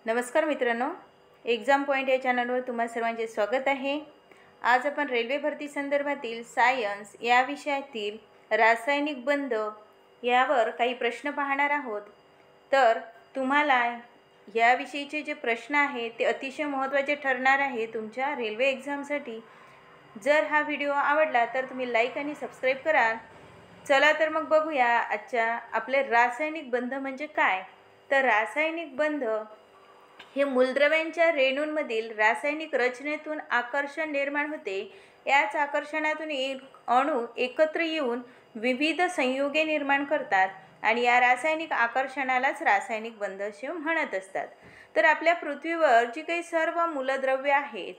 नमस्कार मित्रांनो, exam point या चॅनलवर तुम्हा सर्वांचे स्वागत आहे। आज आपण रेल्वे भरती संदर्भातील सायन्स या विषयातील रासायनिक बंध यावर काही प्रश्न पाहणार आहोत। तर तुम्हाला याविषयीचे जे प्रश्न आहेत ते अतिशय महत्त्वाचे ठरणार आहे तुमच्या रेल्वे एक्झामसाठी। जर हा व्हिडिओ आवडला तर तुम्ही लाईक आणि सबस्क्राईब करा। चला तर मग बघूया आजच्या आपले रासायनिक बंध म्हणजे काय। तर रासायनिक बंध हे मूलद्रव्यांच्या रेणूंमधील रासायनिक रचनेतून आकर्षण निर्माण होते। याच आकर्षणातून एक अणू एकत्र येऊन विविध संयुगे निर्माण करतात आणि या रासायनिक आकर्षणालाच रासायनिक बंध असे म्हणत असतात। तर आपल्या पृथ्वीवर जी काही सर्व मूलद्रव्ये आहेत,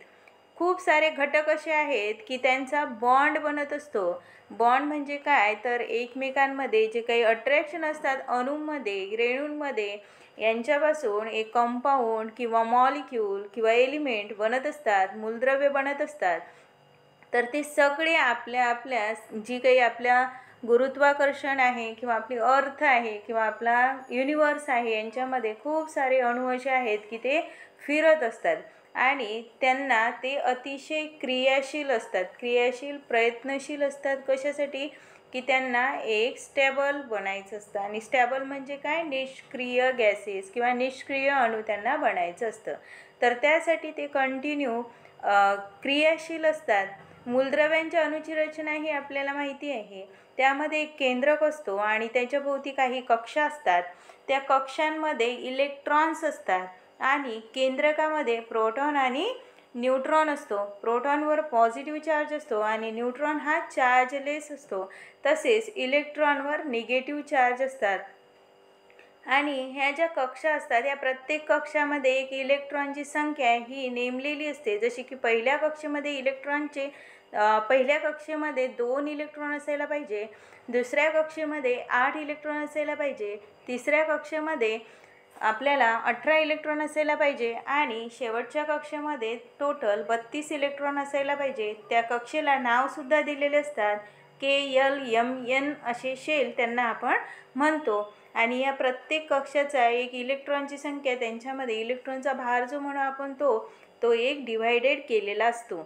खूप सारे घटक असे आहेत की त्यांचा बॉन्ड बनत असतो। बॉन्ड म्हणजे काय, तर एकमेकांमध्ये जे काही अट्रॅक्शन असतात अणूंमध्ये, रेणूंमध्ये, यांच्यापासून एक कंपाऊंड किंवा मॉलिक्यूल किंवा एलिमेंट बनत असतात, मूलद्रव्य बनत असतात। तर ते सगळे आपल्या जी काही आपल्या गुरुत्वाकर्षण आहे किंवा आपली अर्थ आहे किंवा आपला युनिवर्स आहे, यांच्यामध्ये खूप सारे अणू असे आहेत की ते फिरत असतात आणि त्यांना ते अतिशय क्रियाशील असतात, क्रियाशील प्रयत्नशील असतात। कशासाठी की त्यांना एक स्टेबल बनायचं असतं आणि स्टेबल म्हणजे काय, निष्क्रिय गॅसेस किंवा निष्क्रिय अणू त्यांना बनायचं असतं। तर त्यासाठी ते कंटिन्यू क्रियाशील असतात। मूलद्रव्यांच्या अणूची रचना ही आपल्याला माहिती आहे। त्यामध्ये एक केंद्रक असतो आणि त्याच्याभोवती काही कक्षा असतात। त्या कक्षांमध्ये इलेक्ट्रॉन्स असतात आणि केंद्रकामध्ये प्रोटॉन आणि न्यूट्रॉन असतो। प्रोटॉनवर पॉझिटिव्ह चार्ज असतो आणि न्यूट्रॉन हा चार्जलेस असतो। तसेच इलेक्ट्रॉनवर निगेटिव्ह चार्ज असतात। आणि ह्या ज्या कक्षा असतात या प्रत्येक कक्षामध्ये एक इलेक्ट्रॉनची संख्या ही नेमलेली असते। जशी की पहिल्या कक्षेमध्ये पहिल्या कक्षेमध्ये 2 इलेक्ट्रॉन असायला पाहिजे, दुसऱ्या कक्षेमध्ये 8 इलेक्ट्रॉन असायला पाहिजे, तिसऱ्या कक्षेमध्ये आपल्याला 18 इलेक्ट्रॉन असायला पाहिजे आणि शेवटच्या कक्षेमध्ये टोटल 32 इलेक्ट्रॉन असायला पाहिजे। त्या कक्षेला नावसुद्धा दिलेले असतात, KLMN असे शेल त्यांना आपण म्हणतो। आणि या प्रत्येक कक्षाचा एक इलेक्ट्रॉनची संख्या, त्यांच्यामध्ये इलेक्ट्रॉनचा भार जो म्हणू आपण तो एक डिवायडेड केलेला असतो।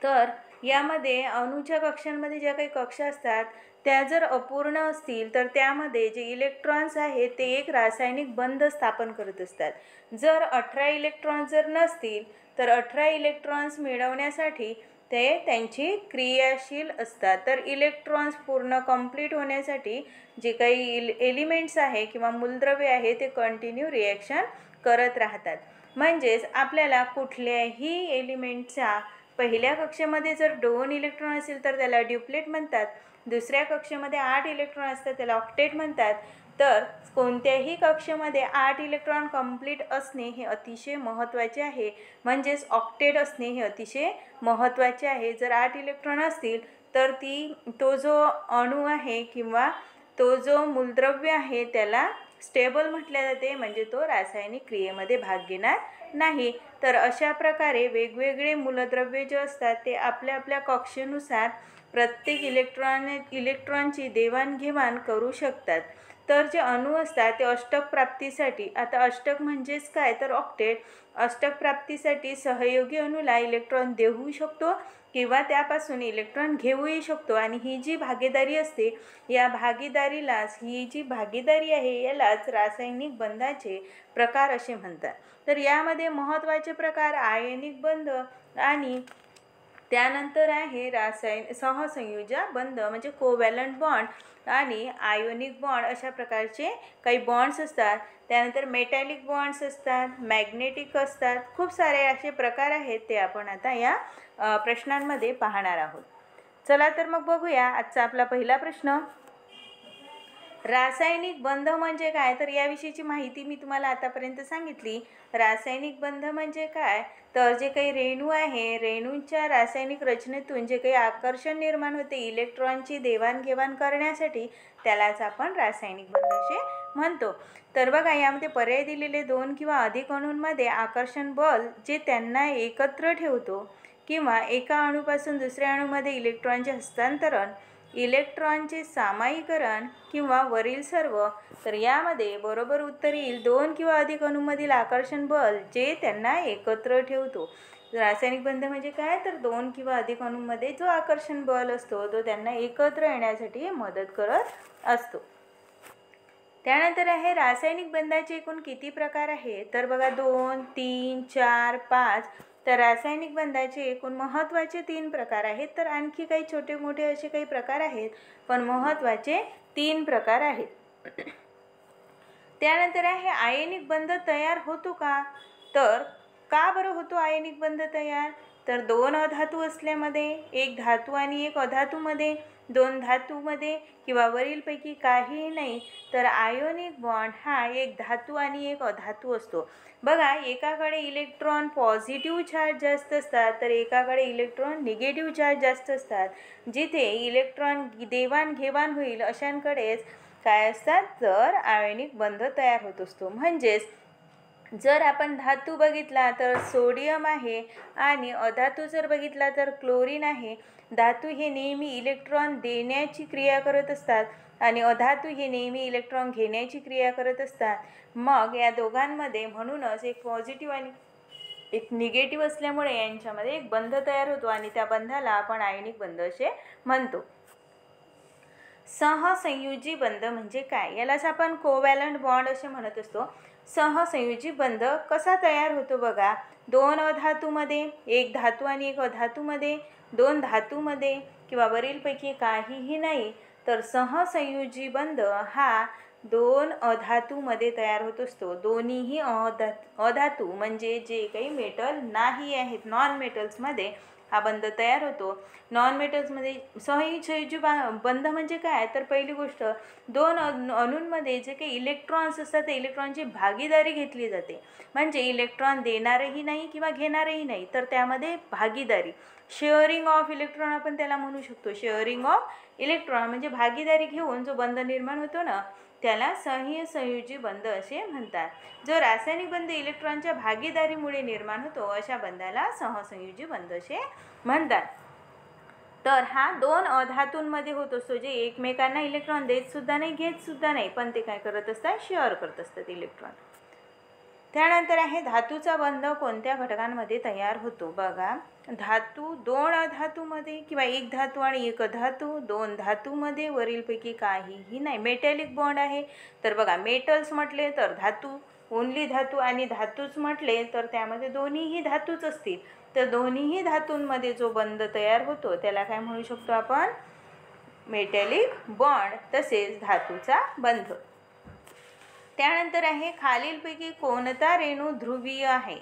तर यामध्ये अणूच्या कक्षांमध्ये ज्या काही कक्षा असतात त्या जर अपूर्ण असतील तर त्यामध्ये जे इलेक्ट्रॉन्स आहेत ते एक रासायनिक बंध स्थापन करत असतात। जर 18 इलेक्ट्रॉन्स जर नसतील तर 18 इलेक्ट्रॉन्स मिळवण्यासाठी ते त्यांची क्रियाशील असतात। तर इलेक्ट्रॉन्स पूर्ण कंप्लीट होण्यासाठी जे काही एलिमेंट्स आहे किंवा मूलद्रव्य आहे ते कंटिन्यू रिॲक्शन करत राहतात। म्हणजेच आपल्याला कुठल्याही एलिमेंटचा पहिल्या कक्षेमध्ये जर 2 इलेक्ट्रॉन असेल तर त्याला ड्युप्लेट म्हणतात, दुसऱ्या कक्षेमध्ये 8 इलेक्ट्रॉन असतात त्याला ऑक्टेट म्हणतात। तर कोणत्याही कक्षेमध्ये 8 इलेक्ट्रॉन कंप्लीट असणे हे अतिशय महत्त्वाचे आहे, म्हणजेच ऑक्टेट असणे हे अतिशय महत्त्वाचे आहे। जर 8 इलेक्ट्रॉन असतील तर तो जो अणू आहे किंवा तो जो मूलद्रव्य आहे त्याला स्टेबल म्हटले जाते, म्हणजे तो रासायनिक क्रियेमध्ये भाग घेणार नाही। तर अशा प्रकारे वेगवेगळे मूलद्रव्ये जे असतात ते आपल्या आपल्या कक्षेनुसार प्रत्येक इलेक्ट्रॉनची देवाणघेवाण करू शकतात। तर जे अणू असतात ते अष्टक प्राप्तीसाठी, आता अष्टक म्हणजेच काय तर ऑक्टेट, अष्टक प्राप्तीसाठी सहयोगी अणूला इलेक्ट्रॉन देऊ शकतो किंवा त्यापासून इलेक्ट्रॉन घेऊही शकतो। आणि ही जी भागीदारी असते या भागीदारीलाच, ही जी भागीदारी आहे यालाच रासायनिक बंधाचे प्रकार असे म्हणतात। तर यामध्ये महत्त्वाचे प्रकार आयनिक बंध आणि त्यानंतर आहे सहसंयोजी बंध म्हणजे कोव्हॅलंट बॉन्ड आणि आयोनिक बॉन्ड, अशा प्रकारचे काही बॉन्ड्स असतात। त्यानंतर मेटॅलिक बॉन्ड्स असतात, मॅग्नेटिक असतात, खूप सारे असे प्रकार आहेत ते आपण आता या प्रश्नांमध्ये पाहणार आहोत। चला तर मग बघूया आजचा आपला पहिला प्रश्न, रासायनिक बंध म्हणजे काय। तर याविषयीची माहिती मी तुम्हाला आतापर्यंत सांगितली। रासायनिक बंध म्हणजे काय, तर जे काही रेणू आहे, रेणूंच्या रासायनिक रचनेतून जे काही आकर्षण निर्माण होते इलेक्ट्रॉनची देवाणघेवाण करण्यासाठी, त्यालाच आपण रासायनिक बंध असे म्हणतो। तर बघा यामध्ये पर्याय दिलेले 2 किंवा अधिक अणूंमध्ये आकर्षण बल जे त्यांना एकत्र ठेवतो किंवा एका अणूपासून दुसऱ्या अणूमध्ये इलेक्ट्रॉनचे हस्तांतरण इलेक्ट्रॉनचे सामायिकरण किंवा वरील सर्व, तर यामध्ये बरोबर उत्तर येईल 2 किंवा अधिक अणूंमधील आकर्षण बल जे त्यांना एकत्र ठेवतो. रासायनिक बंध म्हणजे काय, तर 2 किंवा अधिक अणूंमध्ये जो आकर्षण बल असतो तो त्यांना एकत्र येण्यासाठी मदत करत असतो. त्यानंतर आहे रासायनिक बंधाचे एकूण किती प्रकार आहेत, तर बघा 2, 3, 4, 5. तर रासायनिक बंधाचे एकूण महत्त्वाचे 3 प्रकार आहेत. तर आणखी काही छोटे मोठे असे काही प्रकार आहेत, पण महत्त्वाचे 3 प्रकार आहेत. त्यानंतर आहे आयनिक बंध तयार होतो का, तर का बरं होतो आयनिक बंध तयार, तर 2 अधातू असल्यामध्ये, एक धातू आणि एक अधातूमध्ये, 2 धातूमध्ये किंवा वरीलपैकी काहीही नाही, तर आयोनिक बॉन्ड हा एक धातू आणि एक अधातू असतो. बघा, एकाकडे इलेक्ट्रॉन पॉझिटिव्ह चार्ज जास्त असतात तर एकाकडे इलेक्ट्रॉन निगेटिव्ह चार्ज जास्त असतात. जिथे इलेक्ट्रॉन देवाणघेवाण होईल अशांकडेच काय असतात, तर आयनिक बंध तयार होत असतो. म्हणजेच जर आपण धातू बघितला तर सोडियम आहे आणि अधातू जर बघितला तर क्लोरीन आहे. धातू हे नेहमी इलेक्ट्रॉन देण्याची क्रिया करत असतात आणि अधातू हे नेहमी इलेक्ट्रॉन घेण्याची क्रिया करत असतात. मग या दोघांमध्ये म्हणूनच एक पॉझिटिव्ह आणि एक निगेटिव्ह असल्यामुळे यांच्यामध्ये एक बंध तयार होतो आणि त्या बंधाला आपण आयनिक बंध असे म्हणतो. सहसंयोजी बंध म्हणजे काय, यालाच आपण कोव्हॅलंट बॉन्ड असे म्हणत असतो. सहसंयोजी बंध कसा तयार होतो, बघा, 2 अधातूमध्ये, एक धातू आणि एक अधातूमध्ये, 2 धातूमध्ये किंवा वरीलपैकी काहीही नाही, तर सहसंयोजी बंध हा 2 अधातूमध्ये तयार होत असतो. दोन्हीही अधातू म्हणजे जे काही मेटल नाही आहेत, नॉन मेटल्समध्ये हा बंध तयार होतो. नॉन मेटल्समध्ये सहसंयोजी बंध म्हणजे काय, तर पहिली गोष्ट 2 अणूंमध्ये जे काही इलेक्ट्रॉन्स असतात ते इलेक्ट्रॉनची भागीदारी घेतली जाते. म्हणजे इलेक्ट्रॉन देणारही नाही किंवा घेणारही नाही, तर त्यामध्ये भागीदारी, शेअरिंग ऑफ इलेक्ट्रॉन आपण त्याला म्हणू शकतो. शेअरिंग ऑफ इलेक्ट्रॉन म्हणजे भागीदारी घेऊन जो बंध निर्माण होतो ना, त्याला सहसंयोजी बंध असे म्हणतात. जो रासायनिक बंध इलेक्ट्रॉनच्या भागीदारीमुळे निर्माण होतो अशा बंधाला सहसंयोजी बंध असे म्हणतात. तर हा 2 अधातूंमध्ये होत असतो, जे एकमेकांना इलेक्ट्रॉन देत सुद्धा नाही, घेत सुद्धा नाही, पण ते काय करत असतात, शेअर करत असतात इलेक्ट्रॉन. त्यानंतर आहे धातूचा बंध कोणत्या घटकांमध्ये तयार होतो, बघा, धातू 2 अधातूमध्ये किंवा एक धातू आणि एक अधातू, 2 धातूमध्ये, वरीलपैकी काहीही नाही. मेटॅलिक बॉन्ड आहे, तर बघा, मेटल्स म्हटले तर धातू, ओन्ली धातू आणि धातूच म्हटले तर त्यामध्ये दोन्हीही धातूच असतील. तर दोन्हीही धातूंमध्ये जो बंध तयार होतो त्याला काय म्हणू शकतो आपण, मेटॅलिक बॉन्ड, तसेच धातूचा बंध. त्यानंतर आहे खालीलपैकी कोणता रेणू ध्रुवीय आहे,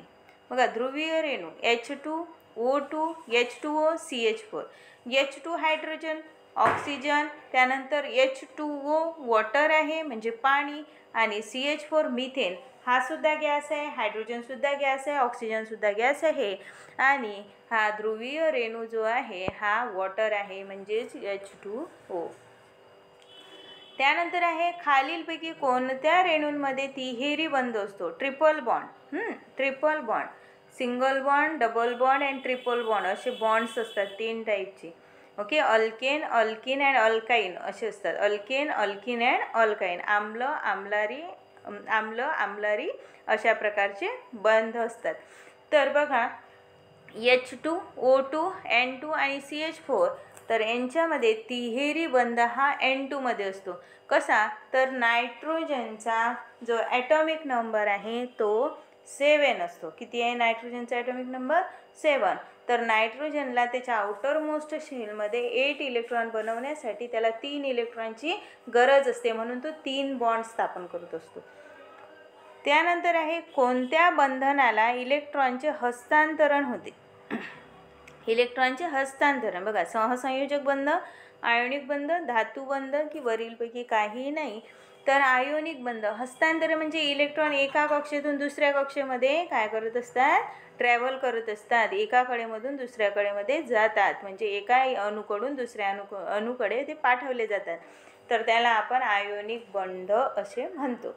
बघा, ध्रुवीय रेणू H2O2, H2O, CH4. H2 hydrogen, oxygen, त्यानंतर H2O वॉटर आहे म्हणजे पाणी, आणि CH4 मिथेन, हा सुद्धा गॅस आहे, हायड्रोजनसुद्धा गॅस आहे, ऑक्सिजनसुद्धा गॅस आहे, आणि हा ध्रुवीय रेणू जो आहे हा वॉटर आहे म्हणजेच H2O. त्यानंतर आहे खालीलपैकी कोणत्या रेणूंमध्ये तिहेरी बंध असतो, triple bond. Triple bond, single bond, double bond and triple bond असे बॉन्ड्स असतात 3 टाईपचे. ओके, अल्केन, अल्किन अँड अल्काईन असे असतात. अल्केन, अल्किन अँड अल्काईन, आम्ल, आम्लारी अशा प्रकारचे बंध असतात. तर बघा, H2O2, N2 आणि CH4, तर यांच्यामध्ये तिहेरी बंध हा N2 मध्ये असतो. कसा, तर नायट्रोजनचा जो ॲटॉमिक नंबर आहे तो 7 असतो. किती आहे नायट्रोजनचा ॲटॉमिक नंबर, 7. तर नायट्रोजनला त्याच्या आउटर मोस्ट शेलमध्ये 8 इलेक्ट्रॉन बनवण्यासाठी त्याला 3 इलेक्ट्रॉनची गरज असते, म्हणून तो 3 बॉन्ड स्थापन करत असतो. त्यानंतर आहे कोणत्या बंधनाला इलेक्ट्रॉनचे हस्तांतरण होते, इलेक्ट्रॉनचे हस्तांतरण, बघा, सहसंयोजक बंध, आयोनिक बंध, धातू बंध की वरीलपैकी काहीही नाही, तर आयोनिक बंध. हस्तांतरण म्हणजे इलेक्ट्रॉन एका कक्षेतून दुसऱ्या कक्षेमध्ये काय करत असतात, ट्रॅव्हल करत असतात, एका कडेमधून दुसऱ्या कडेमध्ये जातात, म्हणजे एका अणूकडून दुसऱ्या अणूकडे ते पाठवले जातात, तर त्याला आपण आयोनिक बंध असे म्हणतो.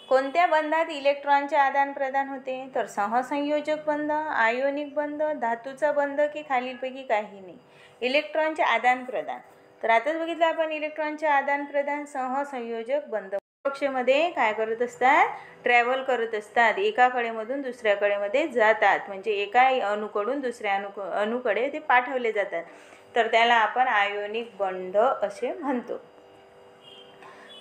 कोणत्या बंधात इलेक्ट्रॉनचे आदान प्रदान होते, तर सहसंयोजक बंध, आयोनिक बंध, धातूचा बंध की खालीलपैकी काही नाही. इलेक्ट्रॉनचे आदानप्रदान. तर आताच बघितलं आपण इलेक्ट्रॉनचे आदानप्रदान सहसंयोजक बंध कक्षेमध्ये काय करत असतात, ट्रॅव्हल करत असतात, एका कडेमधून दुसऱ्या कडेमध्ये जातात, म्हणजे एका अणूकडून दुसऱ्या अणूकडे ते पाठवले जातात. तर त्याला आपण आयोनिक बंध असे म्हणतो.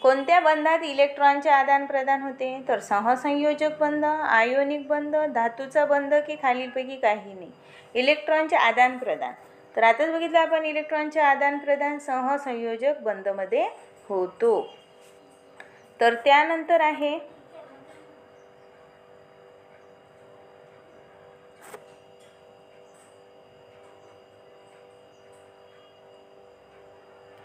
कोणत्या बंधात इलेक्ट्रॉनचे आदान प्रदान होते, तर सहसंयोजक बंध, आयोनिक बंध, धातूचा बंध की खालीलपैकी काही नाही. इलेक्ट्रॉनचे आदान प्रदान, तर आताच बघितलं आपण इलेक्ट्रॉनचे आदान प्रदान सहसंयोजक बंधमध्ये होतो. तर त्यानंतर आहे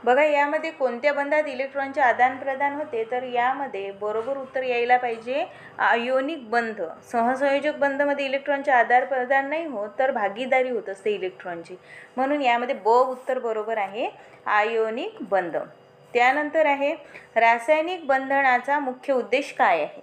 बघा, यामध्ये कोणत्या बंधात इलेक्ट्रॉनचे आदान प्रदान होते, तर यामध्ये बरोबर उत्तर यायला पाहिजे आयोनिक बंध. सहसंयोजक बंधमध्ये इलेक्ट्रॉनचे आदान प्रदान नाही होत, तर भागीदारी होत असते इलेक्ट्रॉनची, म्हणून यामध्ये ब उत्तर बरोबर आहे, आयोनिक बंध. त्यानंतर आहे रासायनिक बंधनाचा मुख्य उद्देश काय आहे.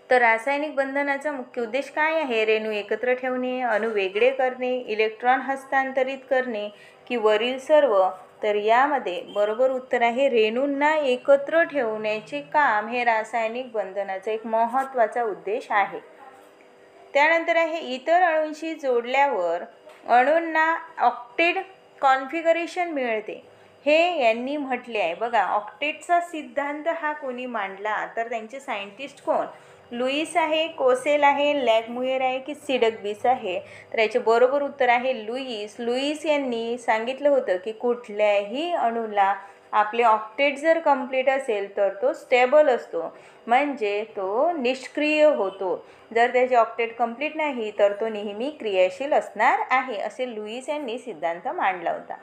तर रासायनिक बंधनाचा मुख्य उद्देश काय आहे, रेणू एकत्र ठेवणे, अणू वेगळे करणे, इलेक्ट्रॉन हस्तांतरित करणे की वरील सर्व. तर यामध्ये बरोबर उत्तर आहे रेणूंना एकत्र ठेवण्याचे काम हे रासायनिक बंधनाचा एक महत्त्वाचा उद्देश आहे. त्यानंतर आहे इतर अणूंशी जोडल्यावर अणूंना ऑक्टेट कॉन्फिगरेशन मिळते, हे यांनी म्हटले आहे. बघा, ऑक्टेटचा सिद्धांत हा कोणी मांडला, तर त्यांचे सायंटिस्ट कोण, लुईस आहे, कोसेल आहे, लॅगमुयर आहे की सिडकबीस आहे. तर याचे बरोबर उत्तर आहे लुईस. लुईस यांनी सांगितलं होतं की कुठल्याही अणूला आपले ऑक्टेट जर कंप्लीट असेल तर तो स्टेबल असतो, म्हणजे तो निष्क्रिय होतो. जर त्याचे ऑक्टेट कंप्लीट नाही तर तो नेहमी क्रियाशील असणार आहे, असे लुईस यांनी सिद्धांत मांडला होता.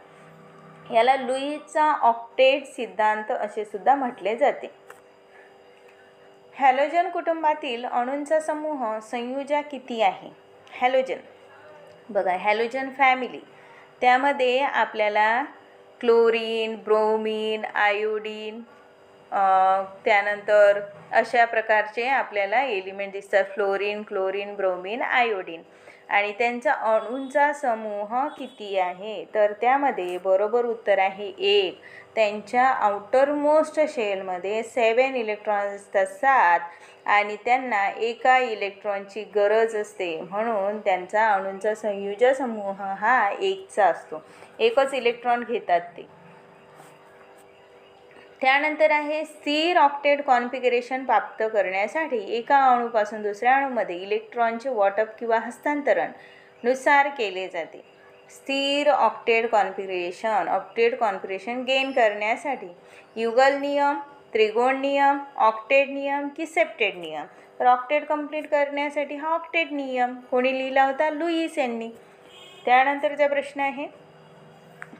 याला लुईसचा ऑक्टेट सिद्धांत असे सुद्धा म्हटले जाते. हॅलोजन कुटुंबातील अणूंचा समूह संयुजा किती आहे. हॅलोजन, बघा हॅलोजन फॅमिली, त्यामध्ये आपल्याला क्लोरीन, ब्रोमीन, आयोडीन, त्यानंतर अशा प्रकारचे आपल्याला एलिमेंट दिसतात, फ्लोरीन, क्लोरीन, ब्रोमीन, आयोडीन. आणि त्यांचा अणूंचा समूह किती आहे, तर त्यामध्ये बरोबर उत्तर आहे 1. त्यांच्या आउटरमोस्ट शेलमध्ये 7 इलेक्ट्रॉन्स असतात, 7, आणि त्यांना एका इलेक्ट्रॉनची गरज असते, म्हणून त्यांचा अणूंचा संयुजा समूह हा 1चा असतो, एकच इलेक्ट्रॉन घेतात ते. त्यानंतर आहे स्थिर ऑक्टेट कॉन्फिगरेशन प्राप्त करण्यासाठी एका अणूपासून दुसऱ्या अणूमध्ये इलेक्ट्रॉनचे वाटप किंवा हस्तांतरण नुसार केले जाते. स्थिर ऑक्टेट कॉन्फिगरेशन गेन करण्यासाठी युगल नियम, त्रिकोण नियम, ऑक्टेट नियम की सेप्टेट नियम. तर ऑक्टेट कंप्लीट करण्यासाठी हा ऑक्टेट नियम कोणी लिहिला होता, लुईस यांनी. त्यानंतरचा प्रश्न आहे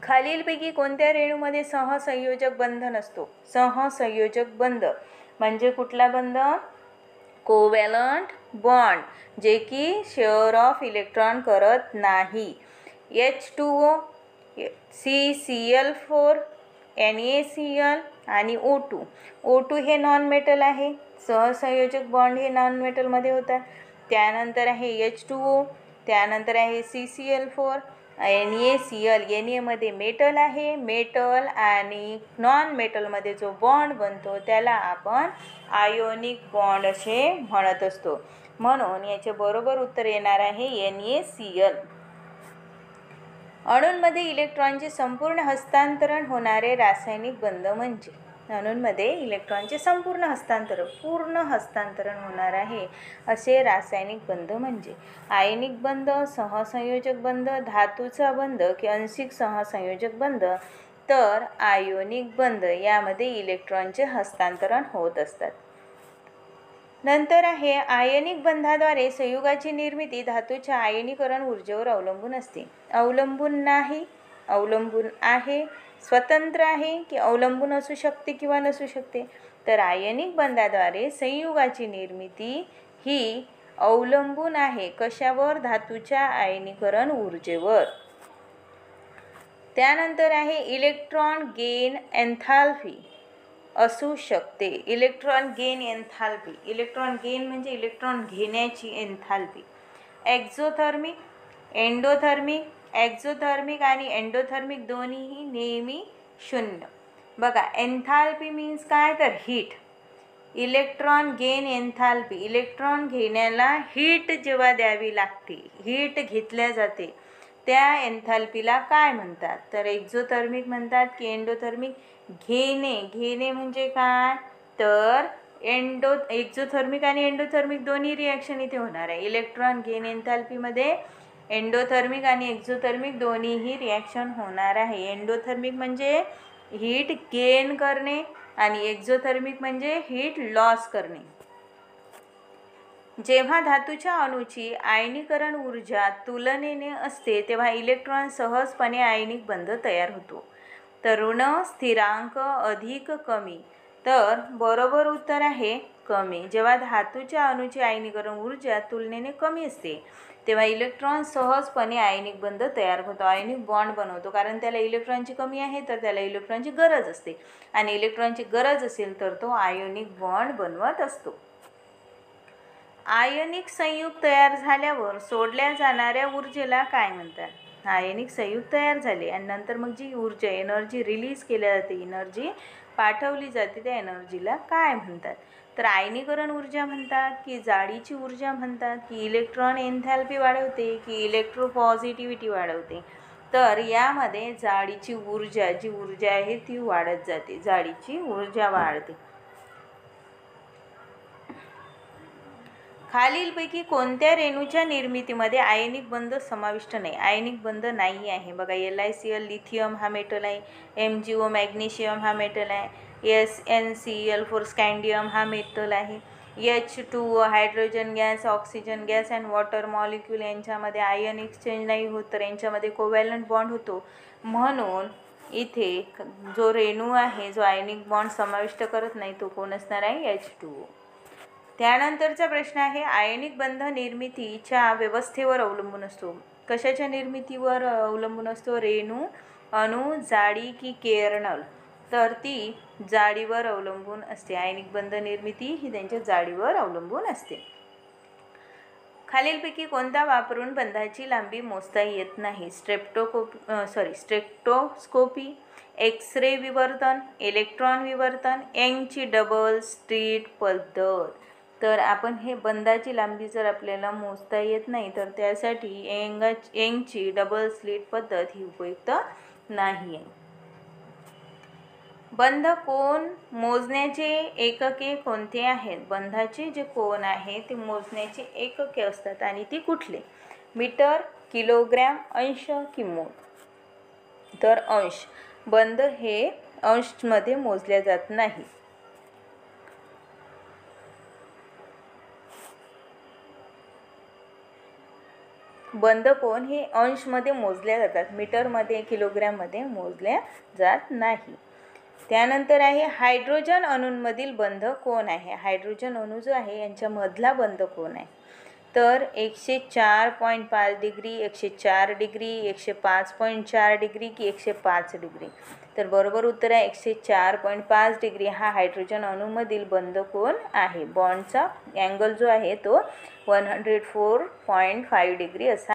खालीलपैकी कोणत्या रेणूमध्ये सहसंयोजक बंध नसतो. सहसंयोजक बंध म्हणजे कुठला बंध, कोव्हॅलंट बॉन्ड, जे की शेअर ऑफ इलेक्ट्रॉन करत नाही. H2O, CCl4, NaCl आणि O2 हे नॉन मेटल आहे, सहसंयोजक बॉन्ड हे नॉन मेटलमध्ये होतात. त्यानंतर आहे H2O, त्यानंतर आहे CCl4, NaCl, Na मेटल आहे, मेटल आणि नॉन मेटलमध्ये जो बॉन्ड बनतो त्याला आपण आयोनिक बॉन्ड असे म्हणत असतो, म्हणून याचे बरोबर उत्तर येणार आहे NaCl. अणूंमध्ये इलेक्ट्रॉनचे संपूर्ण हस्तांतरण होणारे रासायनिक बंध म्हणजे, अणूंमध्ये इलेक्ट्रॉनचे संपूर्ण पूर्ण हस्तांतरण होणार आहे असे रासायनिक बंध म्हणजे आयनिक बंध, सहसंयोजक बंध, धातूचा बंध की आंशिक सहसंयोजक बंध. तर आयोनिक बंध यामध्ये इलेक्ट्रॉनचे हस्तांतरण होत असतात. नंतर आहे आयनिक बंधाद्वारे संयुगाची निर्मिती धातूच्या आयनीकरण ऊर्जेवर अवलंबून असते. अवलंबून नाही, अवलंबून आहे, स्वतंत्र आहे की अवलंबून असू शकते किंवा नसू शकते. तर आयनिक बंधाद्वारे संयुगाची निर्मिती ही अवलंबून आहे कशावर, धातूच्या आयनीकरण ऊर्जेवर. त्यानंतर आहे इलेक्ट्रॉन गेन एन्थाल्पी असू शकते. Electron gain enthalpy, electron gain म्हणजे इलेक्ट्रॉन घेण्याची एन्थाल्पी. एक्झोथर्मिक, एंडोथर्मिक एक्झोथर्मिक आणि एंडोथर्मिक दोन्हीही नेहमी 0. बघा, एन्थाल्पी मीन्स काय, तर heat. Electron gain enthalpy, electron घेण्याला हीट जेव्हा द्यावी लागते, हीट घेतल्या जाते, त्या एन्थाल्पीला काय म्हणतात, तर एक्झोथर्मिक म्हणतात की एंडोथर्मिक. घेणे म्हणजे काय, तर एक्झोथर्मिक आणि एंडोथर्मिक दोन्ही रिॲक्शन इथे होणार आहे. इलेक्ट्रॉन गेन एन्थाल्पीमध्ये एंडोथर्मिक आणि एक्झोथर्मिक दोन्हीही रिॲक्शन होणार आहे. एंडोथर्मिक म्हणजे हीट गेन करणे आणि एक्झोथर्मिक म्हणजे हीट लॉस करणे. जेव्हा धातूच्या अणूची आयनीकरण ऊर्जा तुलनेने असते तेव्हा इलेक्ट्रॉन सहजपणे आयनिक बंध तयार होतो. तर ऋण स्थिरांक अधिक कमी, तर बरोबर उत्तर आहे कमी. जेव्हा धातूच्या अणूची आयनीकरण ऊर्जा तुलनेने कमी असते तेव्हा इलेक्ट्रॉन सहजपणे आयनिक बंध तयार होतो, आयनिक बॉन्ड बनवतो. कारण त्याला इलेक्ट्रॉनची कमी आहे तर त्याला इलेक्ट्रॉनची गरज असते, आणि इलेक्ट्रॉनची गरज असेल तर तो आयोनिक बॉन्ड बनवत असतो. आयनिक संयुग तयार झाल्यावर सोडल्या जाणाऱ्या ऊर्जेला काय म्हणतात. आयनिक संयुग तयार झाले आणि नंतर मग जी ऊर्जा, एनर्जी रिलीज केली जाते, एनर्जी पाठवली जाते, त्या एनर्जीला काय म्हणतात. तर आयनीकरण ऊर्जा म्हणतात, की जाडीची ऊर्जा म्हणतात, की इलेक्ट्रॉन एन्थॅल्पी वाढवते, की इलेक्ट्रोपॉझिटिव्हिटी वाढवते. तर यामध्ये जाडीची ऊर्जा, जी ऊर्जा आहे ती वाढत जाते, जाडीची ऊर्जा वाढते. खालीलपैकी कोणत्या रेणूच्या निर्मितीमध्ये आयनिक बंध समाविष्ट नाही. आयनिक बंध नाही आहे. बघा, LiCl लिथियम हा मेटल आहे, MgO मॅग्नेशियम हा मेटल आहे, SnCl4 स्कँडियम हा मेटल आहे, H2O hydrogen gas, oxygen gas and water molecule यांच्यामध्ये आयन एक्सचेंज नाही होत, तर यांच्यामध्ये कोव्हॅलंट बॉन्ड होतो. म्हणून इथे जो रेणू आहे, जो आयनिक बॉन्ड समाविष्ट करत नाही, तो कोण असणार आहे, H2O. त्यानंतरचा प्रश्न आहे, आयनिक बंध निर्मितीच्या व्यवस्थेवर अवलंबून असतो. कशाच्या निर्मितीवर अवलंबून असतो, रेणू, अणू, जाडी की केर्नल, तर ती जाडीवर अवलंबून असते. आयनिक बंध निर्मिती ही त्यांच्या जाडीवर अवलंबून असते. खालीलपैकी कोणता वापरून बंधाची लांबी मोजता येत नाही. स्पेक्ट्रोस्कोपी, एक्स-रे विवर्तन, इलेक्ट्रॉन विवर्तन, यंगची डबल स्लिट पद्धत. तर आपण हे बंधाची लांबी जर आपल्याला मोजता येत नाही तर त्यासाठी यंगची डबल स्लिट पद्धत ही उपयुक्त नाही आहे. बंध कोन मोजण्याचे एकके कोणते आहेत. बंधाचे जे कोन आहे ते मोजण्याचे एकके असतात आणि ती कुठले, मीटर, किलोग्रॅम, अंश की मोल. तर अंश. बंध हे अंशमध्ये मोजल्या जात नाही. बंध कोन हे अंशमध्ये मोजल्या जातात, मीटरमध्ये, किलोग्रॅममध्ये मोजल्या जात नाही. त्यानंतर आहे, हायड्रोजन अणूंमधील बंध कोन आहे. हायड्रोजन अणू जो आहे यांच्यामधला बंध कोन आहे. तर 104.5 डिग्री, 104 डिग्री, 105.4 डिग्री की 105 डिग्री. तर बरोबर उत्तर आहे 104.5 डिग्री हा हायड्रोजन अणूमधील बंध कोन आहे. बॉन्डचा अँगल जो आहे तो 104.5 डिग्री असा